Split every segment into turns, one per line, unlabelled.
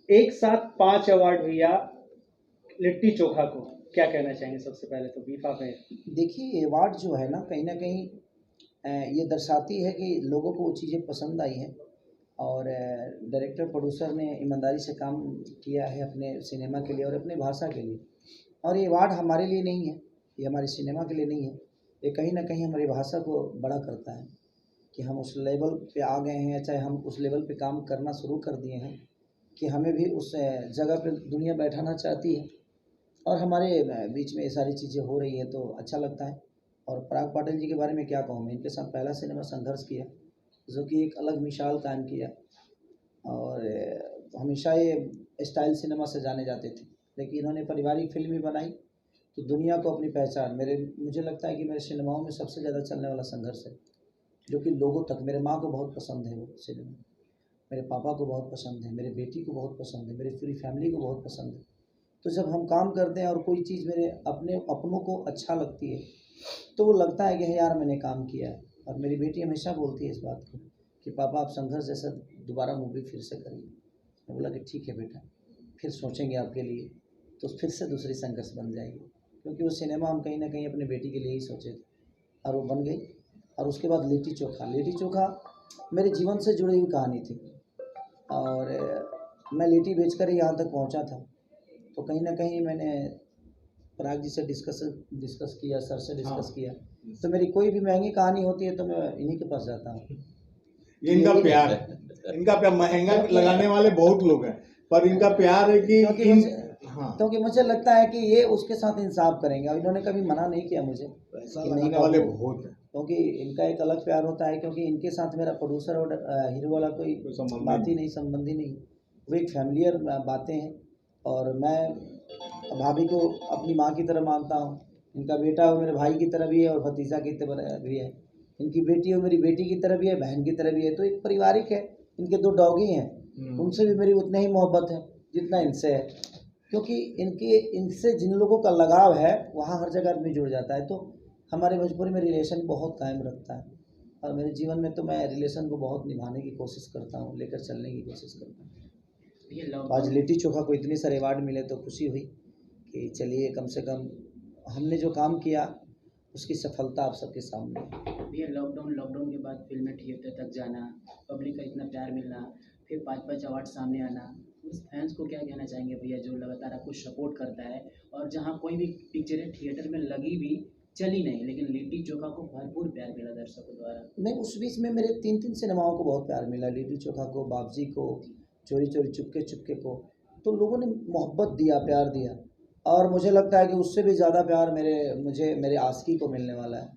एक साथ 5 अवार्ड भैया लिट्टी चोखा को, क्या कहना चाहेंगे सबसे पहले तो बीफा पे?
देखिए अवार्ड जो है ना कहीं ना कहीं ये दर्शाती है कि लोगों को वो चीज़ें पसंद आई हैं और डायरेक्टर प्रोड्यूसर ने ईमानदारी से काम किया है अपने सिनेमा के लिए और अपने भाषा के लिए। और ये अवार्ड हमारे लिए नहीं है, ये हमारे सिनेमा के लिए नहीं है, ये कहीं ना कहीं हमारी भाषा को बड़ा करता है कि हम उस लेवल पे आ गए हैं, चाहे हम उस लेवल पे काम करना शुरू कर दिए हैं कि हमें भी उस जगह पे दुनिया बैठाना चाहती है और हमारे बीच में ये सारी चीज़ें हो रही हैं तो अच्छा लगता है। और पराग पाटिल जी के बारे में क्या कहूँ मैं, इनके साथ पहला सिनेमा संघर्ष किया जो कि एक अलग मिसाल कायम किया और हमेशा ये स्टाइल सिनेमा से जाने जाते थे, लेकिन इन्होंने पारिवारिक फिल्म भी बनाई तो दुनिया को अपनी पहचान, मुझे लगता है कि मेरे सिनेमाओं में सबसे ज़्यादा चलने वाला संघर्ष है जो कि लोगों तक, मेरे माँ को बहुत पसंद है वो सिनेमा, मेरे पापा को बहुत पसंद है, मेरे बेटी को बहुत पसंद है, मेरी पूरी फैमिली को बहुत पसंद है। तो जब हम काम करते हैं और कोई चीज़ मेरे अपनों को अच्छा लगती है तो वो लगता है कि यार मैंने काम किया है। और मेरी बेटी हमेशा बोलती है इस बात को कि पापा आप संघर्ष जैसा दोबारा मूवी फिर से करिए। मैं बोला कि ठीक है बेटा, फिर सोचेंगे आपके लिए, तो फिर से दूसरी संघर्ष बन जाएगी, क्योंकि वो सिनेमा हम कहीं ना कहीं अपने बेटी के लिए ही सोचे थे और वो बन गई। और उसके बाद लिट्टी चोखा मेरे जीवन से जुड़ी हुई कहानी थी और मैं लिट्टी बेचकर ही यहाँ तक पहुँचा था। तो कहीं ना कहीं मैंने पराग जी से डिस्कस किया, सर से डिस्कस किया, तो मेरी कोई भी महंगी कहानी होती है तो मैं इन्हीं के पास जाता हूँ।
इनका प्यार है, इनका प्यार महंगा लगाने वाले बहुत लोग हैं पर इनका प्यार है कि
क्योंकि मुझे लगता है कि ये उसके साथ इंसाफ करेंगे और इन्होंने कभी मना नहीं किया मुझे
कि नहीं वाले बहुत हैं,
क्योंकि इनका एक अलग प्यार होता है, क्योंकि इनके साथ मेरा प्रोड्यूसर और हीरो वाला कोई बात ही नहीं, संबंध ही नहीं, वो एक फैमिलियर बातें हैं। और मैं भाभी को अपनी माँ की तरह मानता हूँ, इनका बेटा वो मेरे भाई की तरह भी है और भतीजा की तरह भी है, इनकी बेटी हो मेरी बेटी की तरह भी है, बहन की तरह भी है। तो एक पारिवारिक है। इनके 2 डॉगी हैं, उनसे भी मेरी उतनी ही मोहब्बत है जितना इनसे है, क्योंकि इनसे जिन लोगों का लगाव है वहाँ हर जगह आदमी जुड़ जाता है। तो हमारे भोजपुरी में रिलेशन बहुत कायम रखता है और मेरे जीवन में तो मैं रिलेशन को बहुत निभाने की कोशिश करता हूँ, लेकर चलने की कोशिश करता हूँ। आज लिट्टी चोखा को इतने सारे अवार्ड मिले तो खुशी हुई कि चलिए कम से कम हमने जो काम किया उसकी सफलता आप सबके सामने।
भैया लॉकडाउन के बाद फिल्में थिएटर तक जाना, पब्लिक का इतना प्यार मिलना, फिर 5-5 अवार्ड सामने आना, उस फैंस को क्या कहना चाहेंगे भैया जो लगातार आपको सपोर्ट करता है और जहाँ कोई भी पिक्चरें थिएटर में लगी भी चली नहीं लेकिन लिट्टी चोखा को भरपूर प्यार मिला दर्शकों द्वारा?
नहीं, उस बीच में मेरे 3 सिनेमाओं को बहुत प्यार मिला, लिट्टी चोखा को, बाबजी को, चोरी चोरी चुपके को। तो लोगों ने मोहब्बत दिया, प्यार दिया और मुझे लगता है कि उससे भी ज़्यादा प्यार मुझे मेरे आशिकी को मिलने वाला है,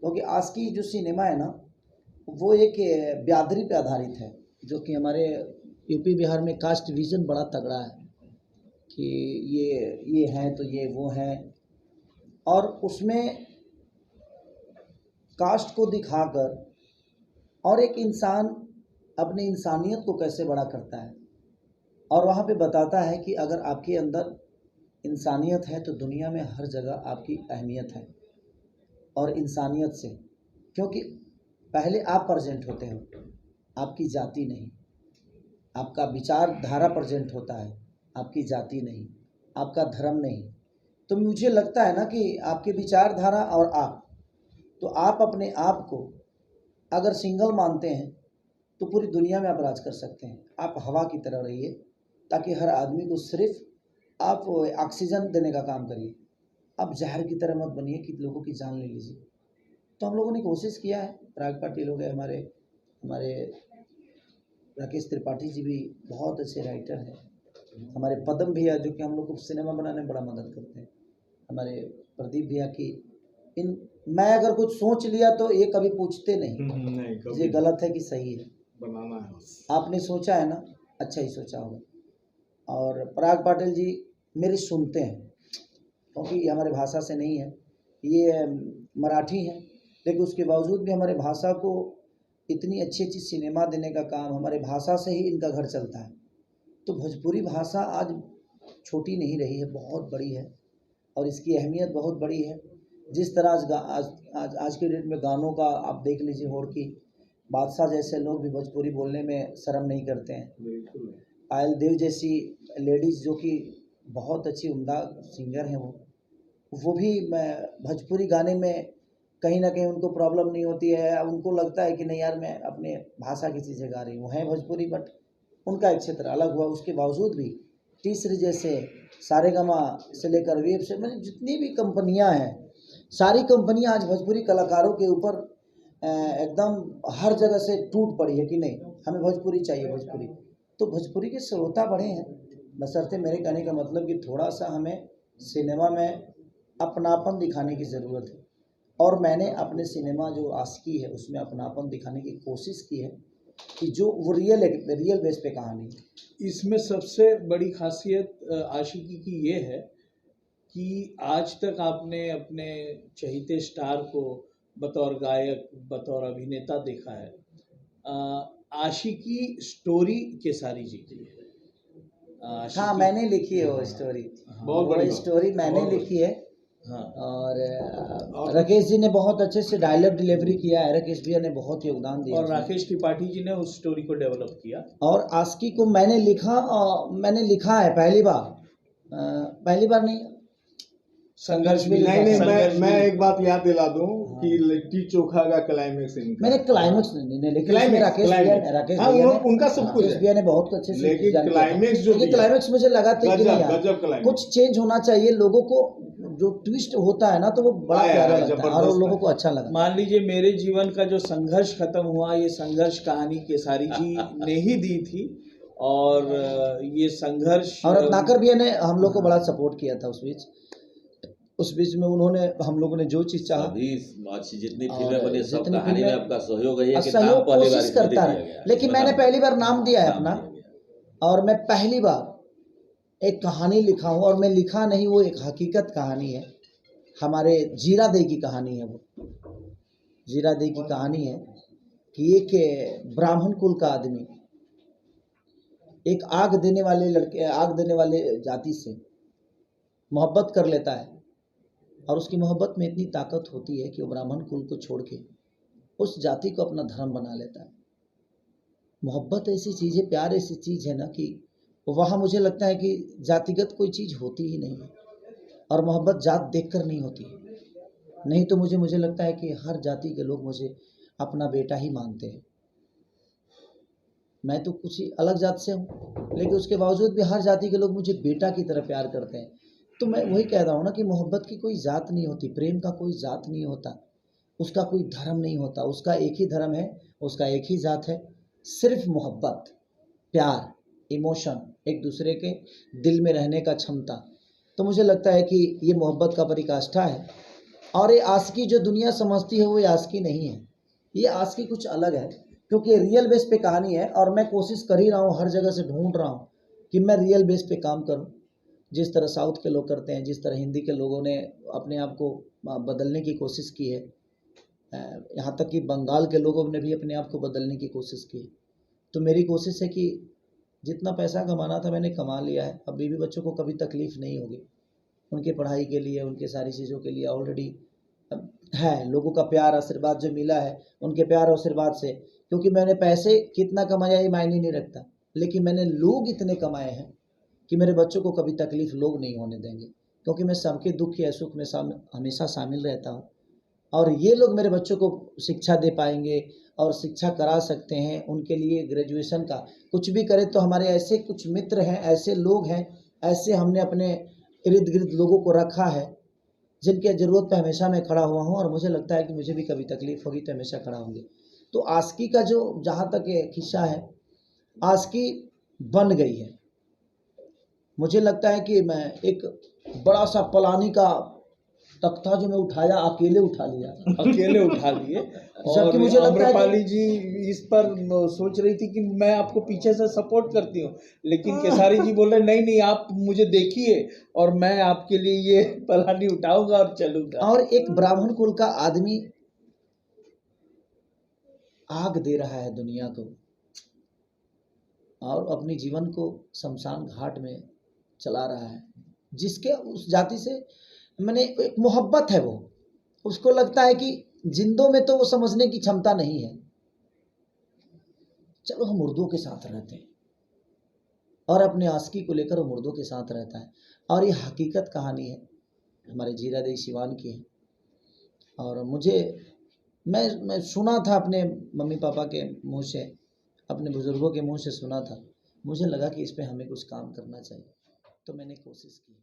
क्योंकि आशिकी जो सिनेमा है ना वो एक बिरादरी पे आधारित है, जो कि हमारे यूपी बिहार में कास्ट डिवीज़न बड़ा तगड़ा है कि ये हैं तो ये वो हैं, और उसमें कास्ट को दिखाकर और एक इंसान अपनी इंसानियत को कैसे बड़ा करता है और वहाँ पे बताता है कि अगर आपके अंदर इंसानियत है तो दुनिया में हर जगह आपकी अहमियत है। और इंसानियत से, क्योंकि पहले आप प्रेजेंट होते हो, आपकी जाति नहीं, आपका विचारधारा प्रेजेंट होता है, आपकी जाति नहीं, आपका धर्म नहीं। तो मुझे लगता है ना कि आपकी विचारधारा और तो आप अपने आप को अगर सिंगल मानते हैं तो पूरी दुनिया में आप राज कर सकते हैं। आप हवा की तरह रहिए ताकि हर आदमी को सिर्फ आप ऑक्सीजन देने का काम करिए, आप जहर की तरह मत बनिए कि लोगों की जान ले लीजिए। तो हम लोगों ने कोशिश किया है, पराग पाटिल हो गए, हमारे राकेश त्रिपाठी जी भी बहुत अच्छे राइटर हैं, हमारे पदम भैया जो कि हम लोग को सिनेमा बनाने में बड़ा मदद करते हैं, हमारे प्रदीप भैया की मैं अगर कुछ सोच लिया तो ये कभी पूछते नहीं ये गलत है कि सही है,
बनाना है,
आपने सोचा है ना, अच्छा ही सोचा होगा। और पराग पाटिल जी मेरी सुनते हैं, क्योंकि ये हमारे भाषा से नहीं है, ये मराठी हैं, लेकिन उसके बावजूद भी हमारे भाषा को इतनी अच्छी सिनेमा देने का काम, हमारे भाषा से ही इनका घर चलता है। तो भोजपुरी भाषा आज छोटी नहीं रही है, बहुत बड़ी है और इसकी अहमियत बहुत बड़ी है। जिस तरह आज के डेट में गानों का आप देख लीजिए, होड़ की बादशाह जैसे लोग भी भोजपुरी बोलने में शर्म नहीं करते हैं, पायल देव जैसी लेडीज़ जो कि बहुत अच्छी उम्दा सिंगर हैं, वो भी भोजपुरी गाने में कहीं ना कहीं उनको प्रॉब्लम नहीं होती है। उनको लगता है कि नहीं यार, मैं अपने भाषा की चीज़ें गा रही हूँ। हैं भोजपुरी, बट उनका एक क्षेत्र अलग हुआ। उसके बावजूद भी टी सीरीज जैसे सारेगामा से लेकर वेब से, मतलब जितनी भी कंपनियां हैं, सारी कंपनियां आज भोजपुरी कलाकारों के ऊपर एकदम हर जगह से टूट पड़ी है कि नहीं, हमें भोजपुरी चाहिए, भोजपुरी। तो भोजपुरी के श्रोता बढ़े हैं, बशर्ते मेरे कहने का मतलब कि थोड़ा सा हमें सिनेमा में अपनापन दिखाने की ज़रूरत है। और मैंने अपने सिनेमा जो आशिकी है उसमें अपनापन दिखाने की कोशिश की है कि जो वो रियल बेस पे कहानी है।
इसमें सबसे बड़ी खासियत आशिकी की ये है कि आज तक आपने अपने चहेते स्टार को बतौर गायक, बतौर अभिनेता देखा है। आशिकी स्टोरी केसारी जी की है।
हाँ, मैंने लिखी है वो स्टोरी।
बहुत
वो
बड़ी
स्टोरी मैंने लिखी है।
हाँ।
और राकेश जी ने बहुत अच्छे से डायलॉग डिलीवरी किया है। राकेश भैया ने बहुत योगदान दिया।
और राकेश त्रिपाठी जी ने उस स्टोरी को डेवलप किया।
और आशिकी को मैंने लिखा है पहली बार नहीं,
संघर्ष भी
नहीं
लिखा,
नहीं, मैं एक बात याद दिला दूं कि लिट्टी चोखा का क्लाइमेक्स इनका।
मैंने क्लाइमेक्स नहीं, लेकिन इसमें राकेश भैया ने
उनका सब कुछ
राकेश
है,
भैया ने बहुत अच्छे से
लेकिन
डिजाइन किया था।
क्लाइमेक्स जो
लेकिन क्लाइमेक्स मुझे लगा था कि नहीं यार,
गजब क्लाइमेक्स।
कुछ चेंज होना चाहिए। लोगों को जो ट्विस्ट होता है ना, तो वो बड़ा प्यारा लगता है और लोगों को अच्छा लगा।
मान लीजिए मेरे जीवन का जो संघर्ष खत्म हुआ, ये संघर्ष कहानी केसारी जी ने ही दी थी। और ये संघर्ष,
और रत्नाकर भैया ने हम लोग को बड़ा सपोर्ट किया था उस बीच में उन्होंने हम लोगों ने जो चीज चाहा,
अभी जितनी फिल्में बनी सब
जितनी
कहानी में
फिल्में-
आपका सहयोग है कि
सहयोग
नाम पहली बार
कोशिश
इसमें
करता
दे
है।
दिया गया।
लेकिन
इसमें
मैंने पहली बार नाम दिया है
नाम
अपना,
दिया गया।
और मैं पहली बार एक कहानी लिखा हूँ। और मैं लिखा नहीं, वो एक हकीकत कहानी है। हमारे जीरा दे की कहानी है। वो जीरा दे की कहानी है कि एक ब्राह्मण कुल का आदमी एक आग देने वाले जाति से मोहब्बत कर लेता है। और उसकी मोहब्बत में इतनी ताकत होती है कि वो ब्राह्मण कुल को छोड़ के उस जाति को अपना धर्म बना लेता है। मोहब्बत ऐसी चीज़ है, प्यार ऐसी चीज़ है ना, कि वहाँ मुझे लगता है कि जातिगत कोई चीज़ होती ही नहीं है। और मोहब्बत जात देखकर नहीं होती है। नहीं तो मुझे लगता है कि हर जाति के लोग मुझे अपना बेटा ही मानते हैं। मैं तो कुछ ही अलग जात से हूँ, लेकिन उसके बावजूद भी हर जाति के लोग मुझे बेटा की तरह प्यार करते हैं। तो मैं वही कह रहा हूँ ना कि मोहब्बत की कोई जात नहीं होती, प्रेम का कोई जात नहीं होता, उसका कोई धर्म नहीं होता। उसका एक ही धर्म है, उसका एक ही जात है, सिर्फ मोहब्बत, प्यार, इमोशन, एक दूसरे के दिल में रहने का क्षमता। तो मुझे लगता है कि ये मोहब्बत का परिकाष्ठा है। और ये आशिकी जो दुनिया समझती है वो ये आशिकी नहीं है। ये आशिकी कुछ अलग है, क्योंकि रियल बेस पे कहानी है। और मैं कोशिश कर ही रहा हूँ, हर जगह से ढूंढ रहा हूँ कि मैं रियल बेस पे काम करूँ। जिस तरह साउथ के लोग करते हैं, जिस तरह हिंदी के लोगों ने अपने आप को बदलने की कोशिश की है, यहाँ तक कि बंगाल के लोगों ने भी अपने आप को बदलने की कोशिश की। तो मेरी कोशिश है कि जितना पैसा कमाना था मैंने कमा लिया है। अब बीवी बच्चों को कभी तकलीफ़ नहीं होगी, उनके पढ़ाई के लिए, उनके सारी चीज़ों के लिए ऑलरेडी है। लोगों का प्यार आशीर्वाद जो मिला है, उनके प्यार और आशीर्वाद से, क्योंकि मैंने पैसे कितना कमाया ये मायने नहीं रखता, लेकिन मैंने लोग इतने कमाए हैं कि मेरे बच्चों को कभी तकलीफ़ लोग नहीं होने देंगे। क्योंकि मैं सबके दुख या सुख में हमेशा शामिल रहता हूँ। और ये लोग मेरे बच्चों को शिक्षा दे पाएंगे और शिक्षा करा सकते हैं। उनके लिए ग्रेजुएशन का कुछ भी करें तो हमारे ऐसे कुछ मित्र हैं, ऐसे लोग हैं, ऐसे हमने अपने इर्द गिर्द लोगों को रखा है जिनके ज़रूरत पे हमेशा मैं खड़ा हुआ हूँ। और मुझे लगता है कि मुझे भी कभी तकलीफ़ होगी तो हमेशा खड़ा होंगे। तो आशिकी का जो जहाँ तक खिस्सा है, आशिकी बन गई है। मुझे लगता है कि मैं एक बड़ा सा पलानी का तख्ता जो मैं उठाया, अकेले उठा लिया।
अकेले उठा लिए। और
जबकि मुझे लगता है
आम्रपाली जी इस पर सोच रही थी कि मैं आपको पीछे से सपोर्ट करती हूँ, लेकिन केसारी जी बोल रहे नहीं नहीं, आप मुझे देखिए और मैं आपके लिए ये पलानी उठाऊंगा और चलूंगा।
और एक ब्राह्मण कुल का आदमी आग दे रहा है दुनिया को, और अपने जीवन को शमशान घाट में चला रहा है। जिसके उस जाति से मैंने एक मोहब्बत है, वो उसको लगता है कि जिंदों में तो वो समझने की क्षमता नहीं है, चलो हम उर्दू के साथ रहते हैं, और अपने आशिकी को लेकर वो मुर्दों के साथ रहता है। और ये हकीकत कहानी है, हमारे जीरादेई सिवान की है। और मैं सुना था अपने मम्मी पापा के मुंह से, अपने बुज़ुर्गों के मुंह से सुना था, मुझे लगा कि इस पे हमें कुछ काम करना चाहिए, तो मैंने कोशिश की।